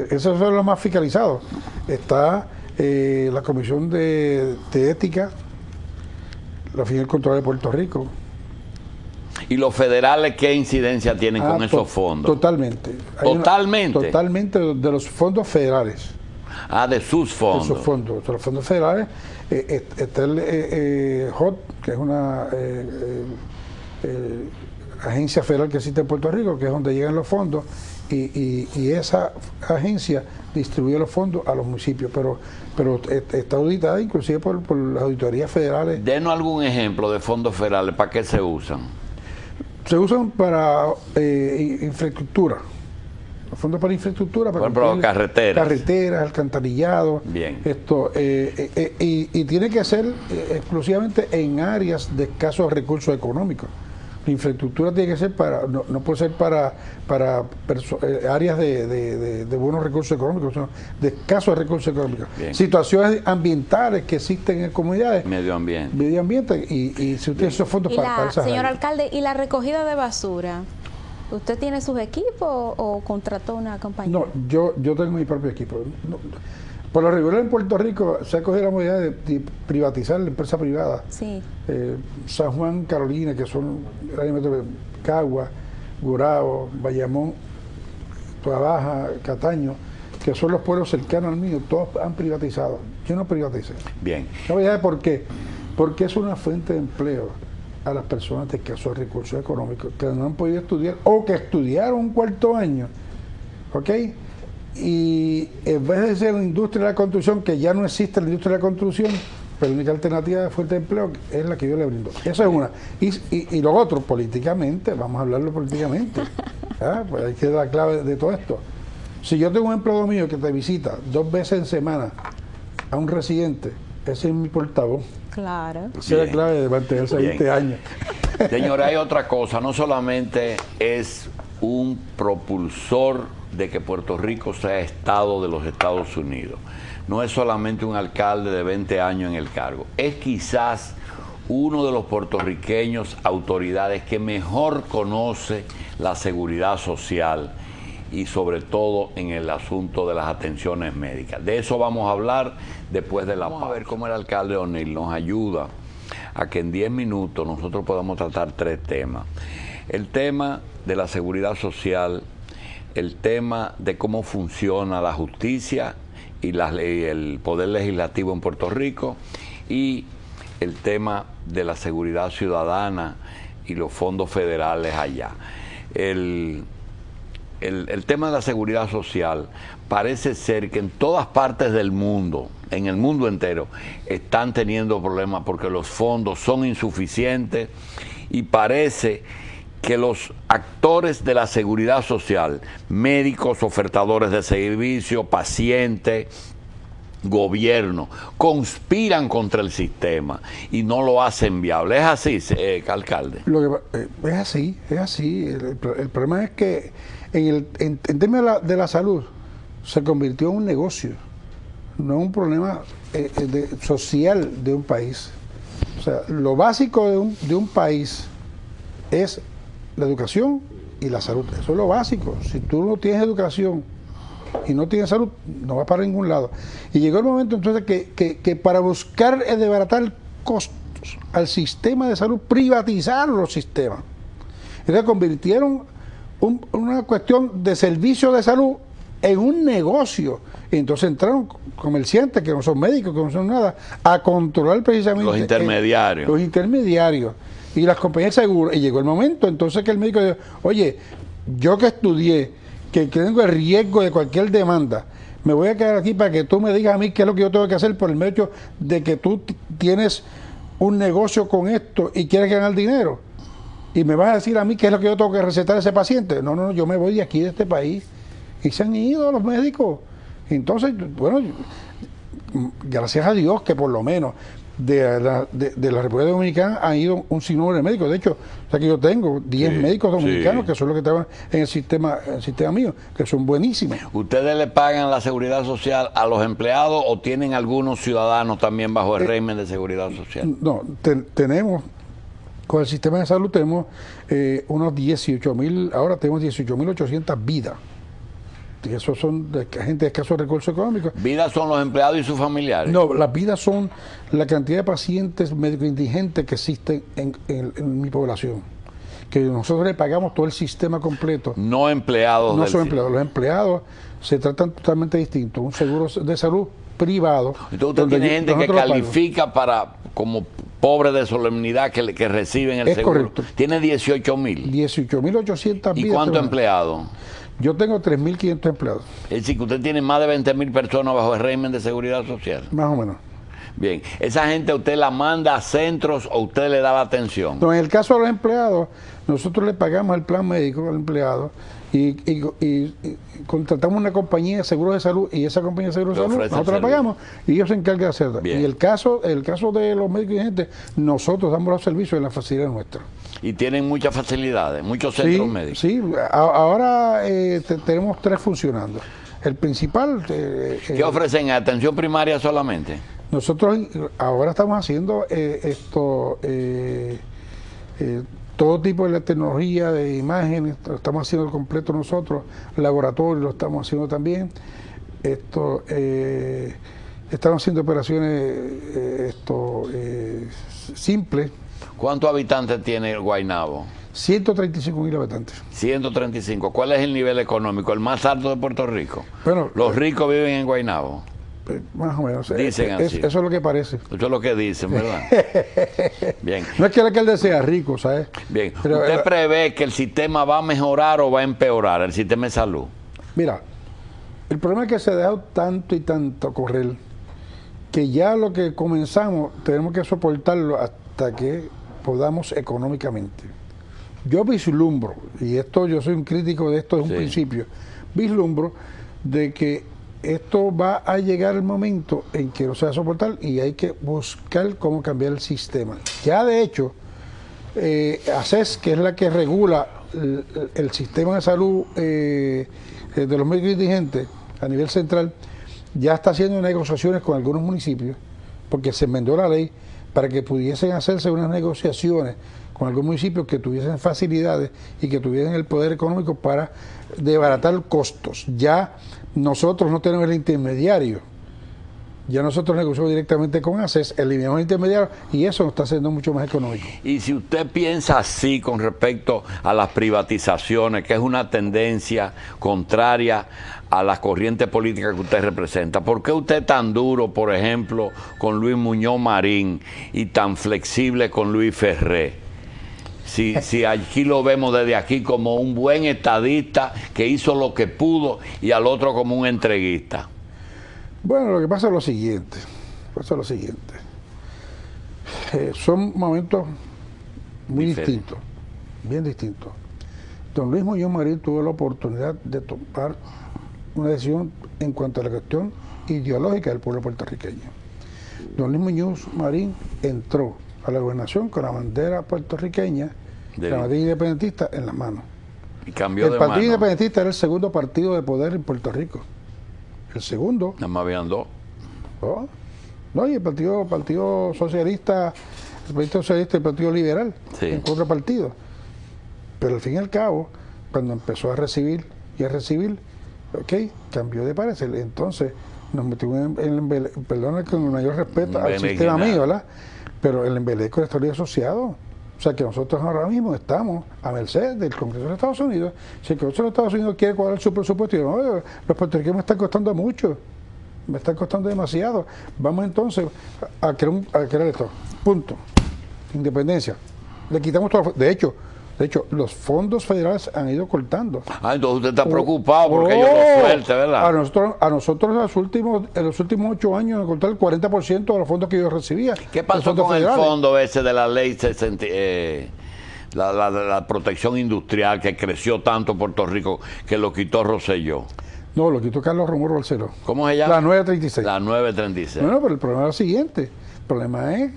esos son los más fiscalizados. Está la Comisión de Ética, la oficina del Contralor de Puerto Rico. ¿Y los federales qué incidencia tienen con esos fondos? Totalmente. Totalmente de los fondos federales. De sus fondos. De sus fondos. De los fondos federales. Está el HOT, que es una agencia federal que existe en Puerto Rico, que es donde llegan los fondos, y esa agencia distribuye los fondos a los municipios, pero está auditada inclusive por las auditorías federales. Denos algún ejemplo de fondos federales, ¿para qué se usan? Se usan para infraestructura, fondos para infraestructura, para por ejemplo, carreteras, alcantarillado. Bien. Y tiene que ser exclusivamente en áreas de escasos recursos económicos. La infraestructura tiene que ser no puede ser para áreas de buenos recursos económicos, sino de escasos recursos económicos. Bien. Situaciones ambientales que existen en comunidades. Medio ambiente. Y si usted esos fondos para esas señor áreas. alcalde, ¿y la recogida de basura? ¿Usted tiene sus equipos o contrató una compañía? No, yo tengo mi propio equipo. No, por lo regular en Puerto Rico se ha cogido la modalidad de privatizar la empresa privada. Sí. San Juan, Carolina, que son Cagua, Gurabo, Bayamón, Toa Baja, Cataño, que son los pueblos cercanos al mío, todos han privatizado. Yo no privaticé. Bien. No voy a ver por qué. Porque es una fuente de empleo a las personas de escasos recursos económicos que no han podido estudiar o que estudiaron un cuarto año. ¿Ok? Y en vez de ser la industria de la construcción, que ya no existe la industria de la construcción, pero la única alternativa de fuente de empleo es la que yo le brindo. Esa es una. Y lo otro, políticamente, vamos a hablarlo políticamente. Pues hay que dar la clave de todo esto. Si yo tengo un empleado mío que te visita 2 veces en semana a un residente, ese es mi portavoz. Claro. Esa es la clave de mantenerse 20 años. Señora, hay otra cosa, no solamente es un propulsor de que Puerto Rico sea Estado de los Estados Unidos, no es solamente un alcalde de 20 años en el cargo, es quizás uno de los puertorriqueños, autoridades que mejor conoce la seguridad social y sobre todo en el asunto de las atenciones médicas. De eso vamos a hablar después de la pausa. Vamos a ver cómo el alcalde O'Neill nos ayuda a que en 10 minutos nosotros podamos tratar 3 temas. El tema de la seguridad social, el tema de cómo funciona la justicia y el poder legislativo en Puerto Rico, y el tema de la seguridad ciudadana y los fondos federales allá. El tema de la seguridad social parece ser que en todas partes del mundo, en el mundo entero, están teniendo problemas porque los fondos son insuficientes y parece que los actores de la seguridad social, médicos, ofertadores de servicio, pacientes, gobierno, conspiran contra el sistema y no lo hacen viable. ¿Es así, alcalde? Es así, es así. El problema es que en términos de la salud se convirtió en un negocio, no en un problema social de un país. O sea, lo básico de un país es la educación y la salud. Eso es lo básico. Si tú no tienes educación y no tienes salud, no vas para ningún lado. Y llegó el momento entonces que para buscar desbaratar costos al sistema de salud, privatizaron los sistemas. Entonces convirtieron una cuestión de servicio de salud en un negocio. Y entonces entraron comerciantes que no son médicos, que no son nada, a controlar precisamente los intermediarios. Los intermediarios y las compañías de seguro. Y llegó el momento entonces que el médico dijo, oye, yo que estudié, que tengo el riesgo de cualquier demanda, me voy a quedar aquí para que tú me digas a mí qué es lo que yo tengo que hacer por el hecho de que tú tienes un negocio con esto y quieres ganar dinero. Y me vas a decir a mí qué es lo que yo tengo que recetar a ese paciente. No, yo me voy de aquí, de este país. Y se han ido los médicos. Entonces, bueno, gracias a Dios que por lo menos de la República Dominicana han ido un sinnúmero de médicos. De hecho, o sea que yo tengo 10 médicos dominicanos que son los que estaban en el sistema mío, que son buenísimos. ¿Ustedes le pagan la seguridad social a los empleados o tienen algunos ciudadanos también bajo el régimen de seguridad social? No, tenemos, con el sistema de salud tenemos unos 18.000, ahora tenemos 18.800 vidas. Y esos son de gente de escasos recursos económicos. ¿Vidas son los empleados y sus familiares? No, las vidas son la cantidad de pacientes médicos indigentes que existen en mi población. Que nosotros le pagamos todo el sistema completo. No empleados. No son empleados. Los empleados se tratan totalmente distintos. Un seguro de salud privado. Entonces usted tiene gente que califica como pobres de solemnidad que reciben el seguro. Correcto. Tiene 18.000. 18.800 vidas. ¿Y cuántos empleados? Yo tengo 3.500 empleados. Es decir, que usted tiene más de 20.000 personas bajo el régimen de seguridad social. Más o menos. Bien, ¿esa gente usted la manda a centros o usted le da la atención? No, en el caso de los empleados, nosotros le pagamos el plan médico al empleado y contratamos una compañía de seguros de salud y esa compañía de seguros de salud nosotros la pagamos y ellos se encargan de hacerla. Y el caso de los médicos y gente, nosotros damos los servicios en la facilidad nuestra. Y tienen muchas facilidades, muchos centros médicos. Sí, ahora tenemos 3 funcionando. El principal... ¿Qué ofrecen? ¿Atención primaria solamente? Nosotros ahora estamos haciendo todo tipo de tecnología de imágenes, lo estamos haciendo completo nosotros, laboratorio lo estamos haciendo también. Estamos haciendo operaciones simples. ¿Cuántos habitantes tiene el Guaynabo? 135.000 habitantes. 135. ¿Cuál es el nivel económico? ¿El más alto de Puerto Rico? Bueno, ¿Los ricos viven en Guaynabo? Más o menos. Dicen así. Eso es lo que parece. Eso es lo que dicen, ¿verdad? Bien. No es que el alcalde sea rico, ¿sabes? Bien. Pero, ¿usted prevé que el sistema va a mejorar o va a empeorar, el sistema de salud? Mira, el problema es que se ha dejado tanto y tanto correr que ya lo que comenzamos tenemos que soportarlo hasta que podamos económicamente. Yo vislumbro, y esto yo soy un crítico de esto desde un principio, vislumbro de que esto va a llegar el momento en que no se va a soportar y hay que buscar cómo cambiar el sistema. Ya de hecho, ACES, que es la que regula el sistema de salud de los médicos indigentes a nivel central, ya está haciendo negociaciones con algunos municipios, porque se enmendó la ley para que pudiesen hacerse unas negociaciones con algunos municipios que tuviesen facilidades y que tuviesen el poder económico para desbaratar costos. Ya nosotros no tenemos el intermediario, ya nosotros negociamos directamente con ACES, eliminamos el intermediario y eso nos está haciendo mucho más económico. Y si usted piensa así con respecto a las privatizaciones, que es una tendencia contraria a las corrientes políticas que usted representa, ¿por qué usted es tan duro, por ejemplo, con Luis Muñoz Marín y tan flexible con Luis Ferré? Si aquí lo vemos desde aquí como un buen estadista que hizo lo que pudo y al otro como un entreguista. Bueno, lo que pasa es lo siguiente. Son momentos muy distintos, bien distintos. Don Luis Muñoz Marín tuvo la oportunidad de tomar una decisión en cuanto a la cuestión ideológica del pueblo puertorriqueño. Don Luis Muñoz Marín entró a la gobernación con la bandera puertorriqueña, la bandera independentista en las manos. Y cambió el Partido Independentista era el segundo partido de poder en Puerto Rico. El segundo. Nada más habían 2. No, y el Partido Socialista, el Partido Socialista y el Partido Liberal, en 4 partidos. Pero al fin y al cabo, cuando empezó a recibir, cambió de parecer. Entonces, nos metimos perdona con el mayor respeto al sistema mío, ¿verdad? Pero el embeleco de Estado asociado. O sea que nosotros ahora mismo estamos a merced del Congreso de Estados Unidos. Si el Congreso de Estados Unidos quiere cuadrar su presupuesto y dice, los puertorriqueños me están costando mucho, me están costando demasiado, vamos entonces a crear esto. Punto. Independencia. Le quitamos todo. De hecho, los fondos federales han ido cortando. Entonces usted está preocupado porque ellos lo suelten, ¿verdad? A nosotros en los últimos 8 años nos cortaron el 40% de los fondos que yo recibía. ¿Qué pasó con el fondo ese de la ley 60, la protección industrial que creció tanto en Puerto Rico que lo quitó Rosselló? No, lo quitó Carlos Romulo Barceló. ¿Cómo se llama? La 936. La 936. No, pero el problema es el siguiente. El problema es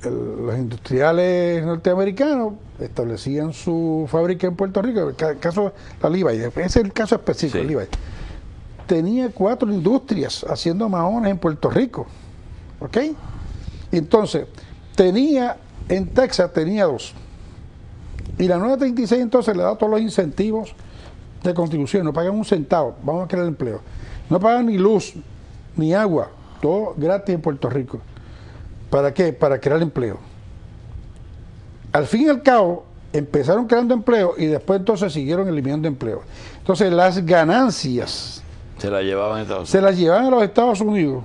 los industriales norteamericanos establecían su fábrica en Puerto Rico. El caso la Levi, ese es el caso específico. Levi tenía 4 industrias haciendo maones en Puerto Rico, ¿ok? Entonces en Texas tenía 2 y la 936 entonces le da todos los incentivos de contribución, no pagan un centavo, vamos a crear empleo, no pagan ni luz ni agua, todo gratis en Puerto Rico. ¿Para qué? Para crear empleo. Al fin y al cabo, empezaron creando empleo y después entonces siguieron eliminando empleo. Entonces las ganancias se las llevaban a los Estados Unidos.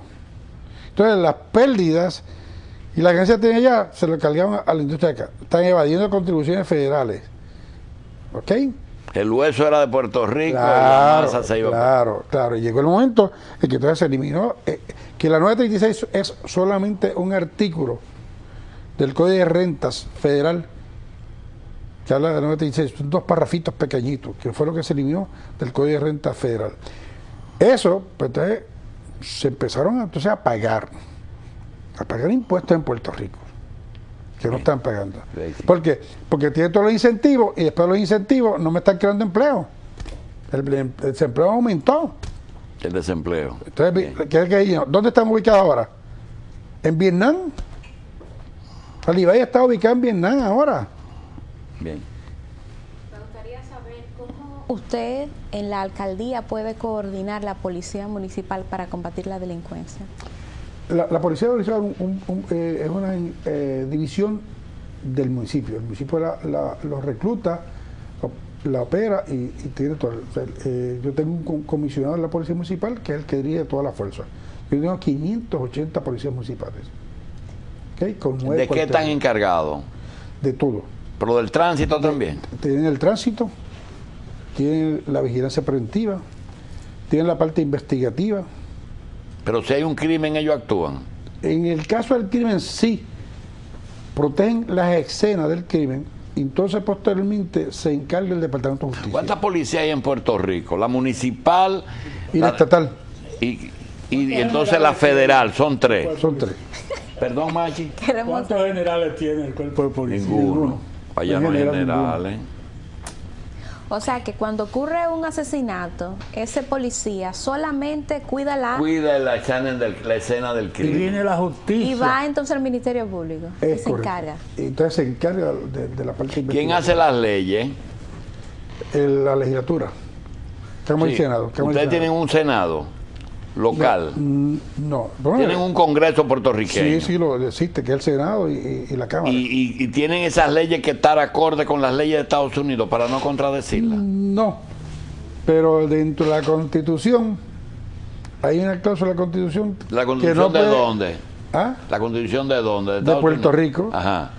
Entonces las pérdidas y las ganancias que tenían allá se las cargaban a la industria de acá. Están evadiendo contribuciones federales. ¿Ok? El hueso era de Puerto Rico y la masa se iba. Claro. Y llegó el momento en que entonces se eliminó, que la 936 es solamente un artículo del Código de Rentas Federal que habla de 96, son 2 parrafitos pequeñitos, que fue lo que se eliminó del Código de Renta Federal. Eso, pues entonces, se empezaron entonces a pagar impuestos en Puerto Rico, que no están pagando. ¿Por qué? Porque tiene todos los incentivos y después los incentivos no me están creando empleo. El desempleo aumentó. El desempleo. Entonces, ¿dónde estamos ubicados ahora? ¿En Vietnam? Alibay está ubicado en Vietnam ahora. Bien. Me gustaría saber cómo usted en la alcaldía puede coordinar la policía municipal para combatir la delincuencia. La policía municipal es una división del municipio. El municipio lo recluta, la opera y tiene todo. O sea, yo tengo un comisionado de la policía municipal que es el que dirige toda la fuerza. Yo tengo 580 policías municipales. ¿Okay? Con 9 ¿De qué están encargados? De todo. ¿Pero del tránsito también? Tienen el tránsito, tienen la vigilancia preventiva, tienen la parte investigativa. Pero si hay un crimen, ellos actúan. En el caso del crimen, sí. Protegen las escenas del crimen. Entonces, posteriormente, se encarga el Departamento de Justicia. ¿Cuántas policías hay en Puerto Rico? La municipal y la estatal. Y entonces la federal, son 3. Son 3. Perdón, Machi. ¿Cuántos generales tiene el cuerpo de policía? Ninguno. Allá no hay generales. O sea que cuando ocurre un asesinato, ese policía solamente cuida la escena del Y crimen. viene la justicia. y va entonces al Ministerio Público y Es se correcto. encarga. Entonces se encarga de la parte investigativa. ¿Quién hace las leyes? La legislatura. Cámara y Sí. Senado. Ustedes tienen un Senado local. No. Bueno, Tienen un Congreso puertorriqueño. Sí, lo existe, que es el Senado y la Cámara. Y tienen esas leyes que estar acorde con las leyes de Estados Unidos para no contradecirlas. No, pero dentro de la Constitución hay una cláusula de la Constitución. ¿La que Constitución no de puede- dónde? ¿Ah? ¿La Constitución de dónde? De Estados Puerto Unidos. Rico. Ajá.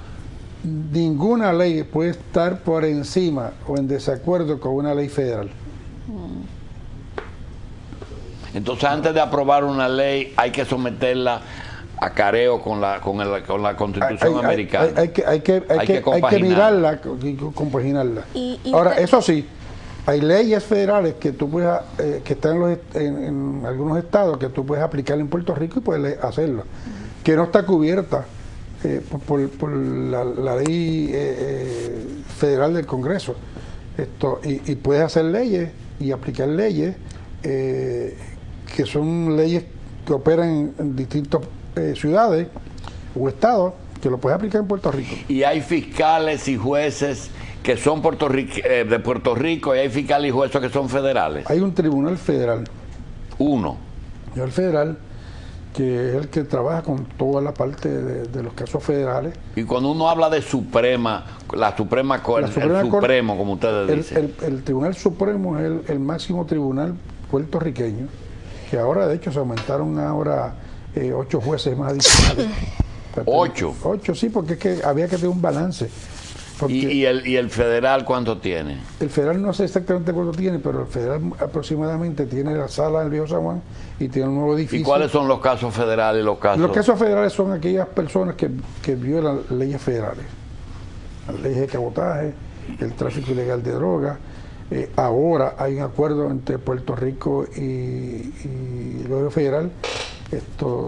Ninguna ley puede estar por encima o en desacuerdo con una ley federal. Entonces, antes de aprobar una ley, hay que someterla a careo con la Constitución americana. Hay que compaginarla. mirarla y compaginarla. Y Ahora, usted- eso sí, hay leyes federales que tú puedes, que están en algunos estados que tú puedes aplicar en Puerto Rico y puedes hacerlo, que no está cubierta por la ley federal del Congreso. Y puedes hacer leyes y aplicar leyes que son leyes que operan en distintas ciudades o estados, que lo puedes aplicar en Puerto Rico. Y hay fiscales y jueces que son de Puerto Rico y hay fiscales y jueces que son federales. Hay un tribunal federal, Uno. el federal, que es el que trabaja con toda la parte de los casos federales. Y cuando uno habla de Suprema, la Suprema Corte, Suprema el Corte, Supremo, como ustedes dicen. El Tribunal Supremo es el máximo tribunal puertorriqueño, que ahora de hecho se aumentaron ahora 8 jueces más adicionales. 8. 8, sí, porque es que había que tener un balance. Porque ¿Y el federal cuánto tiene? el federal no sé exactamente cuánto tiene, pero el federal aproximadamente tiene la sala del Viejo San Juan y tiene un nuevo edificio. ¿Y cuáles son los casos federales y los casos? Los casos federales son aquellas personas que violan leyes federales, las leyes de cabotaje, el tráfico ilegal de drogas. Ahora hay un acuerdo entre Puerto Rico y el gobierno federal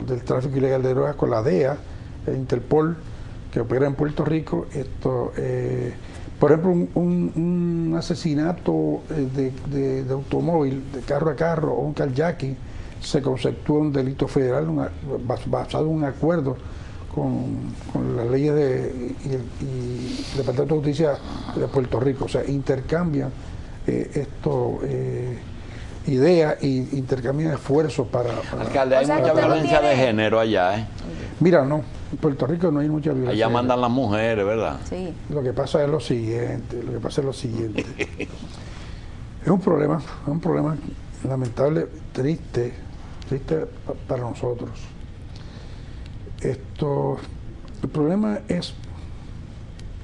del tráfico ilegal de drogas con la DEA, el Interpol, que opera en Puerto Rico. Por ejemplo, un asesinato de automóvil, de carro a carro, o un carjacking, se conceptúa un delito federal basado en un acuerdo con las leyes y el Departamento de Justicia de Puerto Rico. O sea, intercambian ideas e intercambian esfuerzos para... Alcalde, hay O sea, mucha que usted no violencia de tiene- género allá, ¿eh? Mira, no, en Puerto Rico no hay mucha violencia. Allá mandan las mujeres, ¿verdad? Sí. Lo que pasa es lo siguiente, es un problema lamentable, triste para nosotros. El problema es,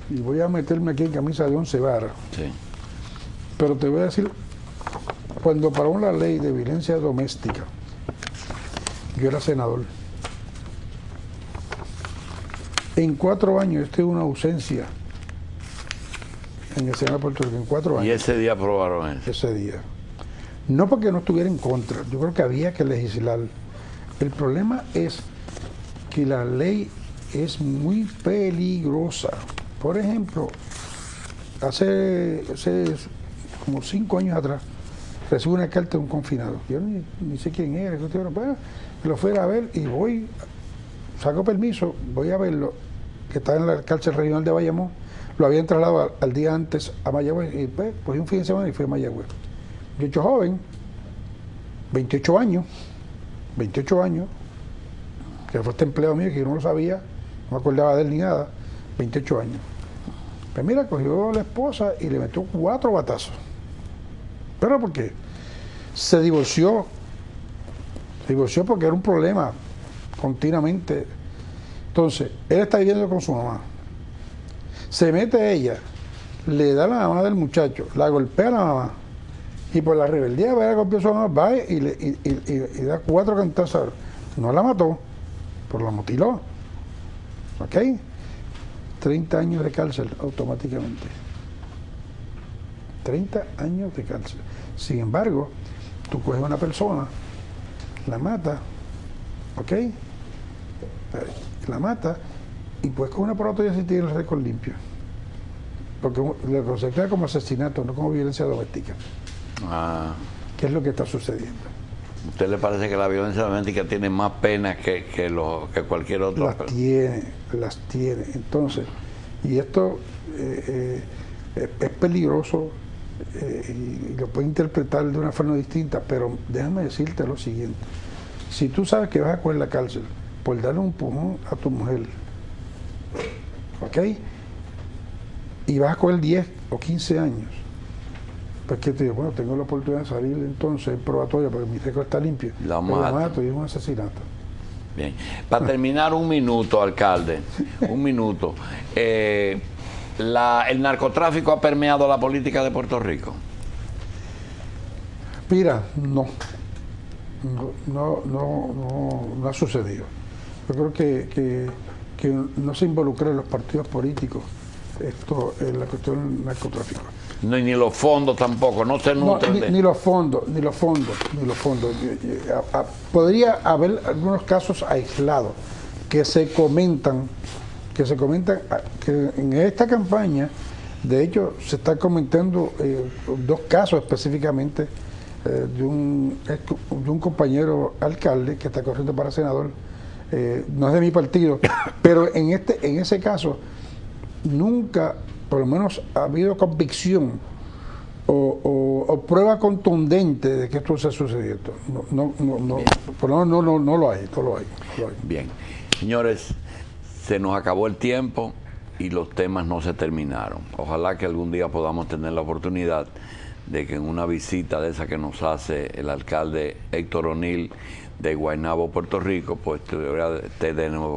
y voy a meterme aquí en camisa de 11 varas, Sí. pero te voy a decir, cuando paró la ley de violencia doméstica, yo era senador. En 4 años yo tuve una ausencia en el Senado de Puerto Rico, en 4 años. Y ese día aprobaron eso. Ese día. No porque no estuviera en contra, yo creo que había que legislar. El problema es que la ley es muy peligrosa. Por ejemplo, hace como 5 años atrás, recibo una carta de un confinado. Yo ni sé quién era, bueno, lo fuera a ver y voy, saco permiso, voy a verlo, que está en la cárcel regional de Bayamón. Lo habían trasladado al día antes a Mayagüez y pues cogí un fin de semana y fui a Mayagüez. Muchacho joven, 28 años, que fue este empleado mío que yo no lo sabía, no me acordaba de él ni nada, 28 años. Pues mira, cogió a la esposa y le metió 4 batazos. ¿Pero por qué? Se divorció porque era un problema continuamente. Entonces, él está viviendo con su mamá. Se mete ella, le da a la mamá del muchacho, la golpea a la mamá, y por la rebeldía de golpear a su mamá, va y da 4 cantazos. No la mató, pero la mutiló. ¿Ok? 30 años de cárcel automáticamente. 30 años de cárcel. Sin embargo, tú coges a una persona, la mata, ¿ok? La mata y puedes coger una por otra y si tiene el récord limpio. Porque lo considera como asesinato, no como violencia doméstica. Ah. ¿Qué es lo que está sucediendo? ¿A usted le parece que la violencia doméstica tiene más penas que cualquier otro? Las tiene. Entonces, y esto es peligroso y lo puede interpretar de una forma distinta, pero déjame decirte lo siguiente. Si tú sabes que vas a coger la cárcel por darle un empujón a tu mujer, ¿ok? Y vas a coger 10 o 15 años, pues que te digo, bueno, tengo la oportunidad de salir entonces en probatoria porque mi récord está limpio. La mato y es un asesinato. Bien. Para terminar, un minuto, alcalde. Un minuto. ¿El narcotráfico ha permeado la política de Puerto Rico? Mira, no ha sucedido. Yo creo que no se involucra en los partidos políticos esto en la cuestión del narcotráfico. No, ni los fondos tampoco, no se nutren ni los fondos. Podría haber algunos casos aislados que se comentan que en esta campaña, de hecho, se están comentando 2 casos específicamente de un compañero alcalde que está corriendo para senador, no es de mi partido, pero en ese caso nunca, por lo menos, ha habido convicción o prueba contundente de que esto está sucediendo. Por lo menos no lo hay. Bien, señores, se nos acabó el tiempo y los temas no se terminaron. Ojalá que algún día podamos tener la oportunidad de que en una visita de esa que nos hace el alcalde Héctor O'Neill de Guaynabo, Puerto Rico, pues esté de nuevo